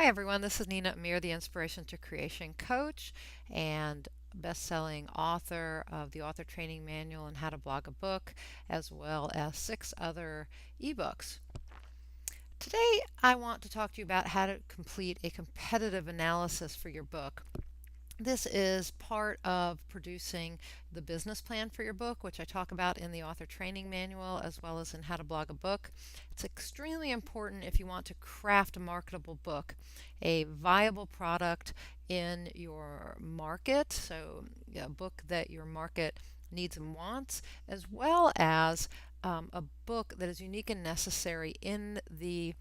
Hi everyone, this is Nina Amir, the Inspiration to Creation coach and best-selling author of the Author Training Manual and How to Blog a Book, as well as 6 other ebooks. Today I want to talk to you about how to complete a competitive analysis for your book. This is part of producing the business plan for your book, which I talk about in the author training manual as well as in How to Blog a Book. It's extremely important if you want to craft a marketable book, a viable product in your market, so a book that your market needs and wants, as well as a book that is unique and necessary in the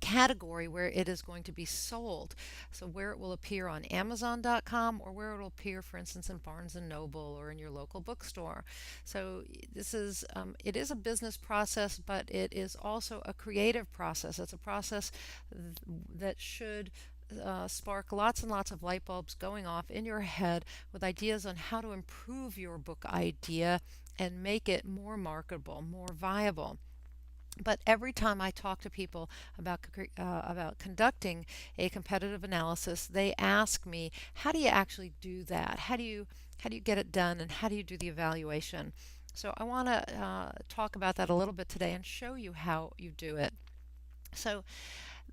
category where it is going to be sold. So where it will appear on Amazon.com or where it will appear, for instance, in Barnes and Noble or in your local bookstore. So this is it is a business process, but it is also a creative process. It's a process that should spark lots and lots of light bulbs going off in your head with ideas on how to improve your book idea and make it more marketable, more viable. But every time I talk to people about conducting a competitive analysis, they ask me, "How do you actually do that? How do you get it done, and how do you do the evaluation?" So I want to talk about that a little bit today and show you how you do it. So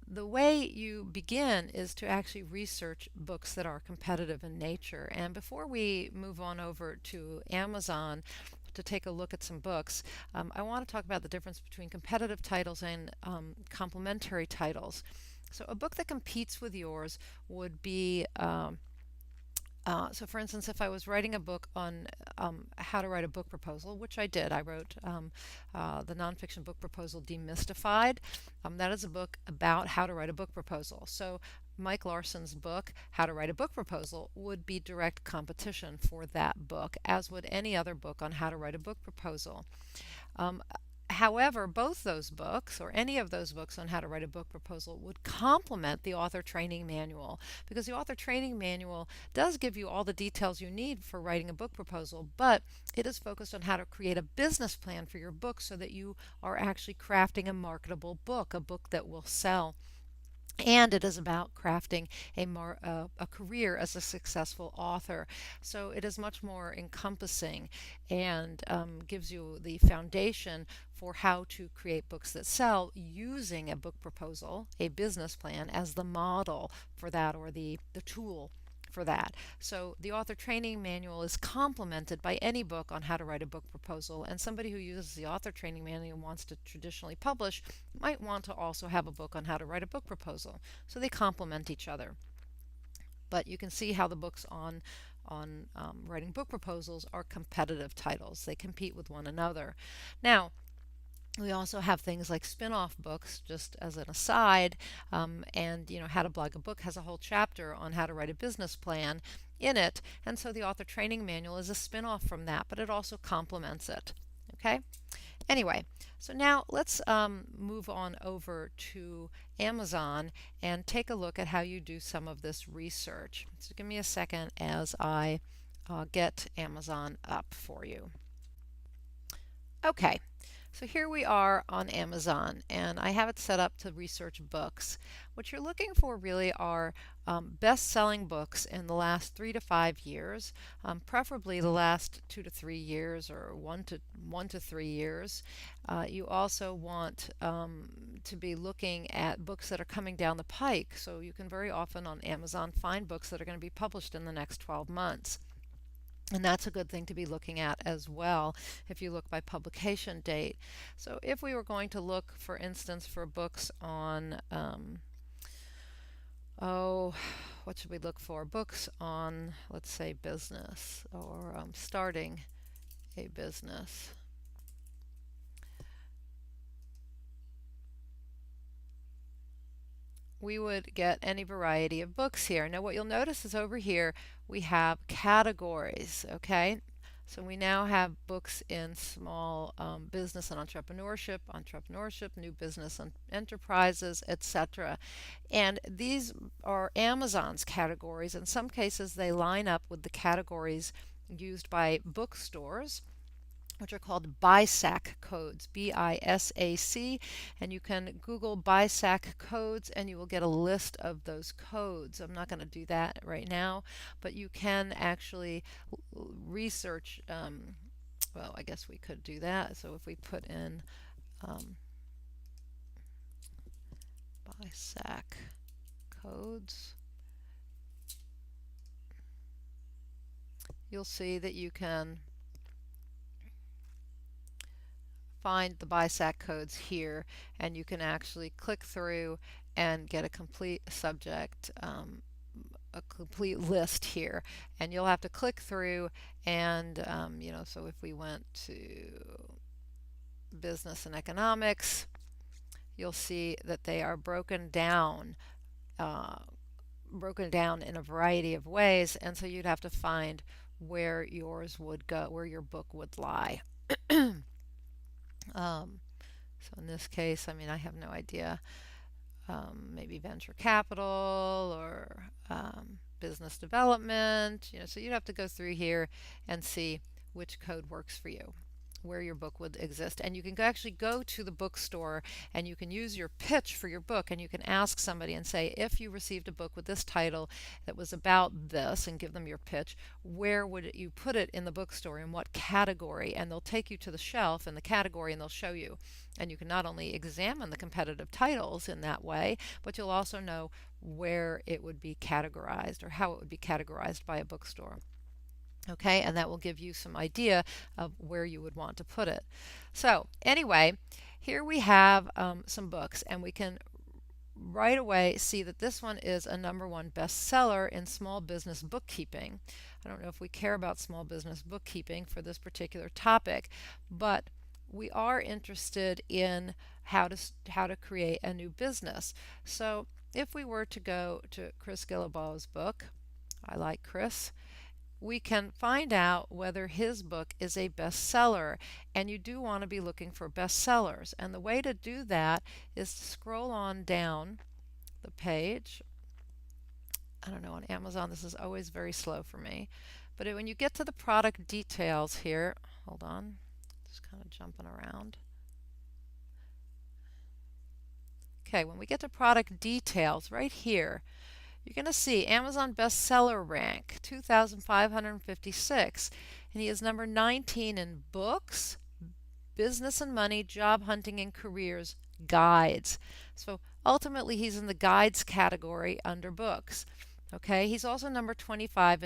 the way you begin is to actually research books that are competitive in nature. And before we move on over to Amazon to take a look at some books, I want to talk about the difference between competitive titles and complementary titles. So a book that competes with yours would be so for instance, if I was writing a book on how to write a book proposal, which I did, I wrote the nonfiction book proposal Demystified. That is a book about how to write a book proposal. So Mike Larson's book, How to Write a Book Proposal, would be direct competition for that book, as would any other book on how to write a book proposal. However, both those books, or any of those books on how to write a book proposal, would complement the author training manual, because the author training manual does give you all the details you need for writing a book proposal, but it is focused on how to create a business plan for your book so that you are actually crafting a marketable book, a book that will sell. And it is about crafting a career as a successful author. So it is much more encompassing and gives you the foundation for how to create books that sell using a book proposal, a business plan, as the model for that, or the tool for that. So the author training manual is complemented by any book on how to write a book proposal, and somebody who uses the author training manual and wants to traditionally publish might want to also have a book on how to write a book proposal. So they complement each other. But you can see how the books on writing book proposals are competitive titles. They compete with one another. Now, we also have things like spin-off books, just as an aside, and How to Blog a Book has a whole chapter on how to write a business plan in it, and so the author training manual is a spin-off from that, but it also complements it. Okay? Anyway, so now let's move on over to Amazon and take a look at how you do some of this research. So give me a second as I get Amazon up for you. Okay, so here we are on Amazon, and I have it set up to research books. What you're looking for really are best-selling books in the last 3 to 5 years, preferably the last 2 to 3 years, or 1 to 3 years. You also want to be looking at books that are coming down the pike. So you can very often on Amazon find books that are going to be published in the next 12 months. And that's a good thing to be looking at as well if you look by publication date. So if we were going to look, for instance, for books on, what should we look for? Books on, let's say, business, or starting a business. We would get any variety of books here. Now what you'll notice is over here we have categories, okay? So we now have books in small business and entrepreneurship, new business and enterprises, etc. And these are Amazon's categories. In some cases they line up with the categories used by bookstores. which are called BISAC codes, BISAC, and you can Google BISAC codes and you will get a list of those codes. I'm not going to do that right now, but you can actually research, well, I guess we could do that. So if we put in BISAC codes, you'll see that you can find the BISAC codes here, and you can actually click through and get a complete subject, a complete list here. And you'll have to click through and, so if we went to business and economics, you'll see that they are uh, broken down in a variety of ways, and so you'd have to find where yours would go, where your book would lie. So in this case, I mean, I have no idea. Maybe venture capital or business development. So you'd have to go through here and see which code works for you, where your book would exist. And you can actually go to the bookstore and you can use your pitch for your book, and you can ask somebody and say, if you received a book with this title that was about this, and give them your pitch, where would you put it in the bookstore, in what category? And they'll take you to the shelf in the category and they'll show you. And you can not only examine the competitive titles in that way, but you'll also know where it would be categorized or how it would be categorized by a bookstore. Okay, and that will give you some idea of where you would want to put it. So anyway, here we have some books, and we can right away see that this one is a #1 bestseller in small business bookkeeping. I don't know if we care about small business bookkeeping for this particular topic, but we are interested in how to create a new business. So if we were to go to Chris Guillebeau's book, I like Chris, we can find out whether his book is a bestseller. And you do want to be looking for bestsellers. And the way to do that is to scroll on down the page. I don't know, on Amazon this is always very slow for me. But when you get to the product details here, hold on, just kind of jumping around. Okay, when we get to product details right here, you're going to see Amazon bestseller rank 2,556, and he is number 19 in books, business and money, job hunting and careers, guides. So ultimately he's in the guides category under books. Okay, he's also number 25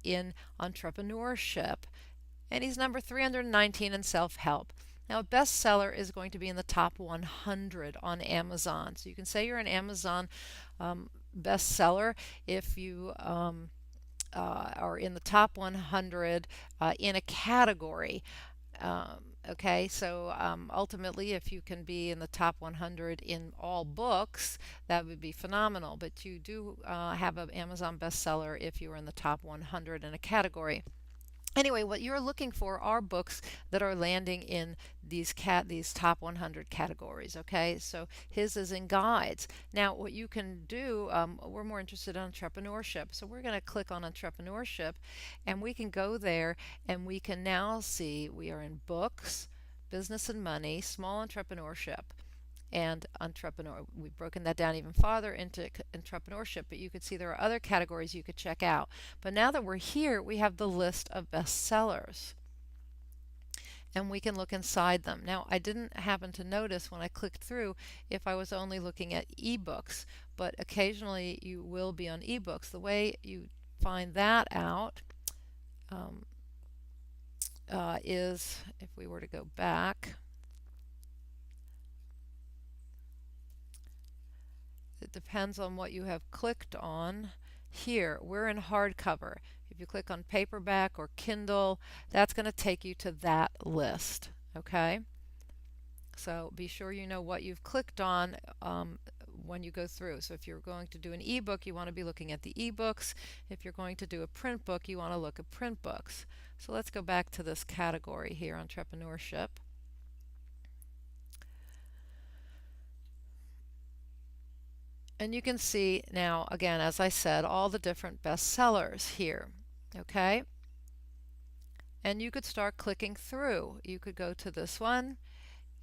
in entrepreneurship, and he's number 319 in self-help. Now, a bestseller is going to be in the top 100 on Amazon. So you can say you're an Amazon bestseller if you are in the top 100 in a category. Okay, so ultimately, if you can be in the top 100 in all books, that would be phenomenal. But you do have an Amazon bestseller if you are in the top 100 in a category. Anyway, what you're looking for are books that are landing in these top 100 categories. Okay, so his is in guides. Now, what you can do, we're more interested in entrepreneurship, so we're going to click on entrepreneurship, and we can go there, and we can now see we are in books, business and money, small entrepreneurship, and entrepreneur. We've broken that down even farther into entrepreneurship, but you could see there are other categories you could check out. But now that we're here, we have the list of bestsellers, and we can look inside them. Now, I didn't happen to notice when I clicked through if I was only looking at ebooks, but occasionally you will be on ebooks. The way you find that out is, if we were to go back, it depends on what you have clicked on. Here, we're in hardcover. If you click on paperback or Kindle, that's going to take you to that list. Okay? So be sure you know what you've clicked on when you go through. So if you're going to do an ebook, you want to be looking at the ebooks. If you're going to do a print book, you want to look at print books. So let's go back to this category here, entrepreneurship. And you can see now, again, as I said, all the different bestsellers here. Okay? and you could start clicking through. You could go to this one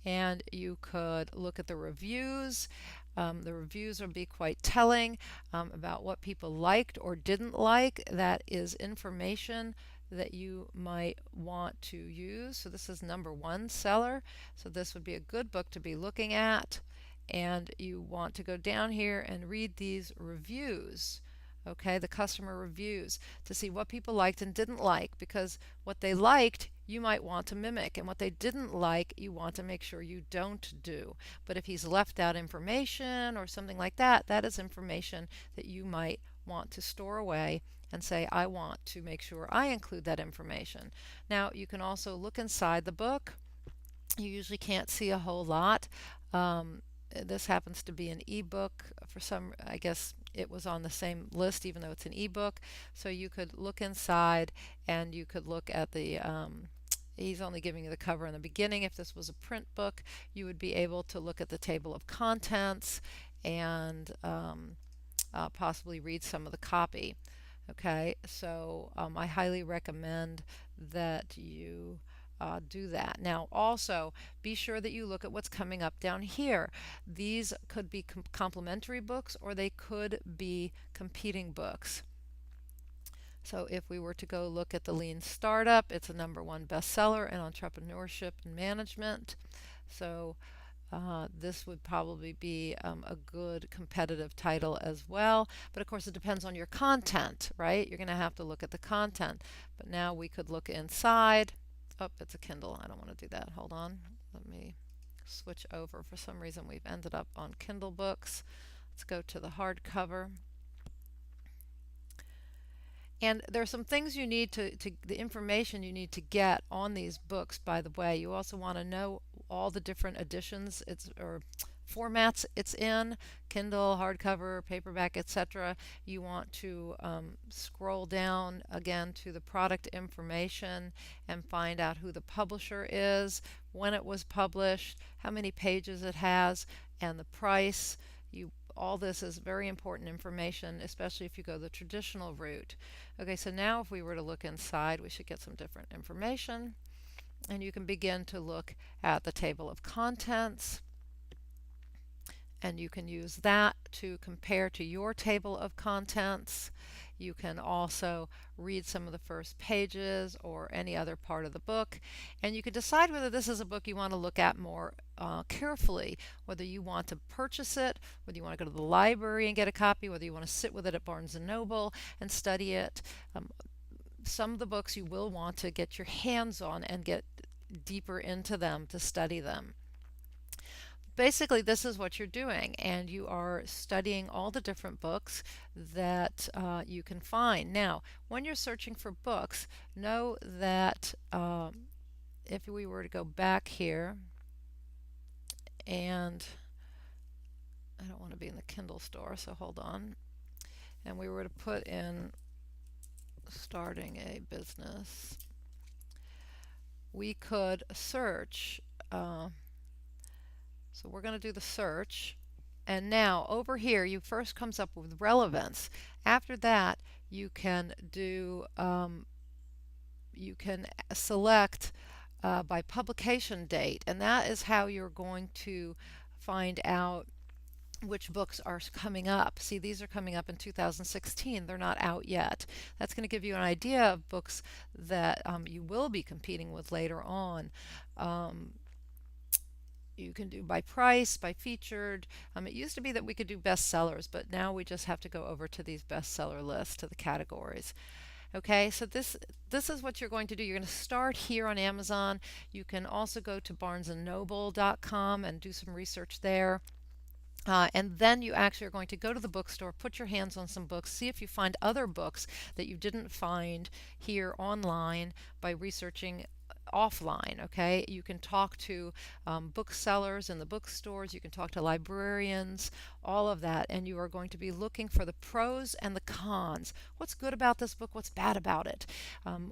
and you could look at the reviews. The reviews will be quite telling about what people liked or didn't like. That is information that you might want to use. So this is number one seller. So this would be a good book to be looking at. And you want to go down here and read these reviews. Okay, the customer reviews to see what people liked and didn't like, because what they liked you might want to mimic, and what they didn't like you want to make sure you don't do. But if he's left out information or something like that, that is information that you might want to store away and say, I want to make sure I include that information. Now you can also look inside the book. You usually can't see a whole lot. This happens to be an ebook. For some, I guess it was on the same list even though it's an ebook. So you could look inside and you could look at the he's only giving you the cover in the beginning. If this was a print book, you would be able to look at the table of contents and possibly read some of the copy. Okay, so I highly recommend that you do that. Now also be sure that you look at what's coming up down here. These could be complementary books or they could be competing books. So if we were to go look at the Lean Startup, it's a #1 bestseller in entrepreneurship and management. So this would probably be a good competitive title as well. But of course, it depends on your content, right? You're going to have to look at the content. But now we could look inside. Oh, it's a Kindle. I don't want to do that. Hold on. Let me switch over. For some reason, we've ended up on Kindle books. Let's go to the hardcover. And there are some things you need the information you need to get on these books, by the way. You also want to know all the different editions or formats it's in, Kindle, hardcover, paperback, etc. You want to scroll down again to the product information and find out who the publisher is, when it was published, how many pages it has, and the price. All this is very important information, especially if you go the traditional route. Okay, so now if we were to look inside, we should get some different information. And you can begin to look at the table of contents. And you can use that to compare to your table of contents. You can also read some of the first pages or any other part of the book. And you can decide whether this is a book you want to look at more carefully, whether you want to purchase it, whether you want to go to the library and get a copy, whether you want to sit with it at Barnes & Noble and study it. Some of the books you will want to get your hands on and get deeper into them to study them. Basically, this is what you're doing, and you are studying all the different books that you can find. Now, when you're searching for books, know that if we were to go back here, and I don't want to be in the Kindle store, so hold on, and we were to put in starting a business, we could search. So we're going to do the search. And now over here, you first comes up with relevance. After that, you can do, you can select by publication date. And that is how you're going to find out which books are coming up. See, these are coming up in 2016. They're not out yet. That's going to give you an idea of books that you will be competing with later on. You can do by price, by featured. It used to be that we could do bestsellers, but now we just have to go over to these bestseller lists, to the categories. Okay, so this is what you're going to do. You're going to start here on Amazon. You can also go to barnesandnoble.com and do some research there. And then you actually are going to go to the bookstore, put your hands on some books, see if you find other books that you didn't find here online by researching offline. Okay, you can talk to booksellers in the bookstores, you can talk to librarians, all of that, and you are going to be looking for the pros and the cons. What's good about this book? What's bad about it?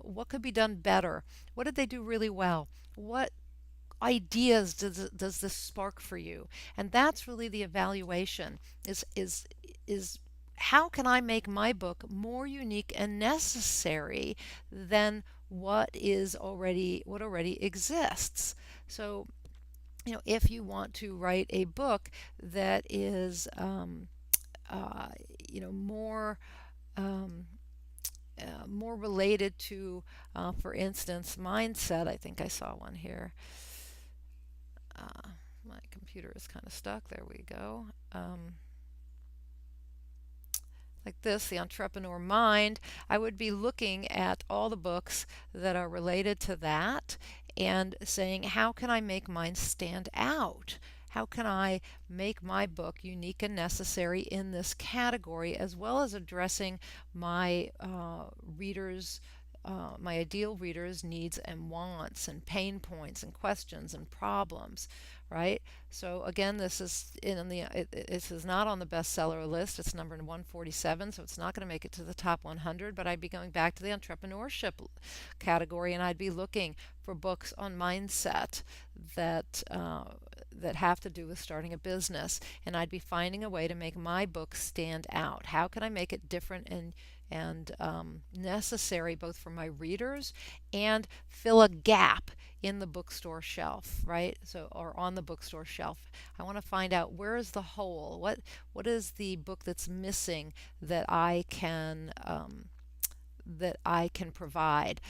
What could be done better? What did they do really well? What ideas does this spark for you? And that's really the evaluation, is how can I make my book more unique and necessary than what already exists. So, if you want to write a book that is uh, more um, more related to, for instance, mindset. I think I saw one here. Uh, my computer is kind of stuck. There we go. Like this, The Entrepreneur Mind, I would be looking at all the books that are related to that and saying, how can I make mine stand out? How can I make my book unique and necessary in this category, as well as addressing my readers' my ideal readers' needs and wants and pain points and questions and problems, right? So again, this is not on the bestseller list. It's number 147, so it's not going to make it to the top 100. But I'd be going back to the entrepreneurship category, and I'd be looking for books on mindset that that have to do with starting a business, and I'd be finding a way to make my book stand out. How can I make it different and necessary both for my readers and fill a gap in the bookstore shelf, right? So, or on the bookstore shelf. I want to find out, where is the hole? What is the book that's missing that I can provide?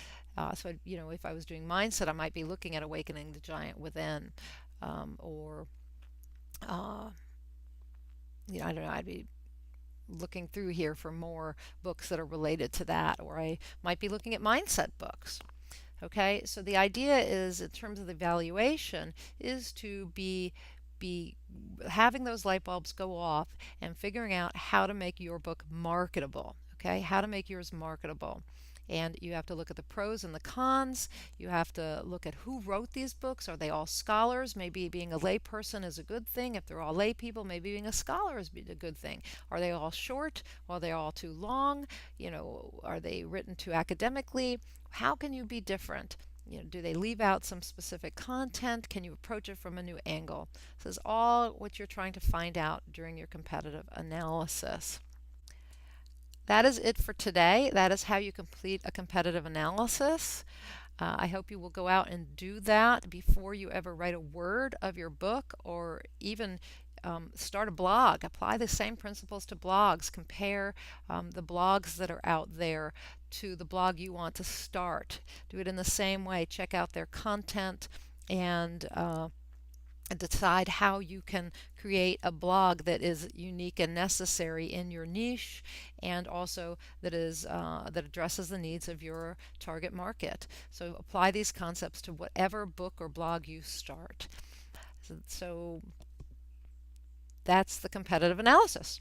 So, if I was doing mindset, I might be looking at Awakening the Giant Within, or I don't know. I'd be looking through here for more books that are related to that, or I might be looking at mindset books. Okay, so the idea is, in terms of the evaluation, is to be having those light bulbs go off and figuring out how to make your book marketable. Okay, how to make yours marketable. And you have to look at the pros and the cons. You have to look at who wrote these books. Are they all scholars? Maybe being a layperson is a good thing. If they're all lay people, maybe being a scholar is a good thing. Are they all short? Are they all too long? Are they written too academically? How can you be different? Do they leave out some specific content? Can you approach it from a new angle? This is all what you're trying to find out during your competitive analysis. That is it for today. That is how you complete a competitive analysis. I hope you will go out and do that before you ever write a word of your book, or even start a blog. Apply the same principles to blogs. Compare the blogs that are out there to the blog you want to start. Do it in the same way. Check out their content and decide how you can create a blog that is unique and necessary in your niche, and also that addresses the needs of your target market. So apply these concepts to whatever book or blog you start. So that's the competitive analysis.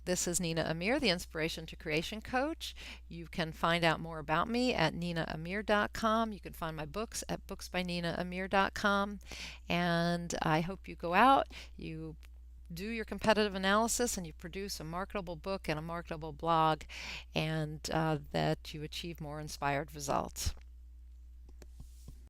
This is Nina Amir, the Inspiration to Creation Coach. You can find out more about me at ninaamir.com. You can find my books at booksbyninaamir.com. And I hope you go out, you do your competitive analysis, and you produce a marketable book and a marketable blog, and that you achieve more inspired results.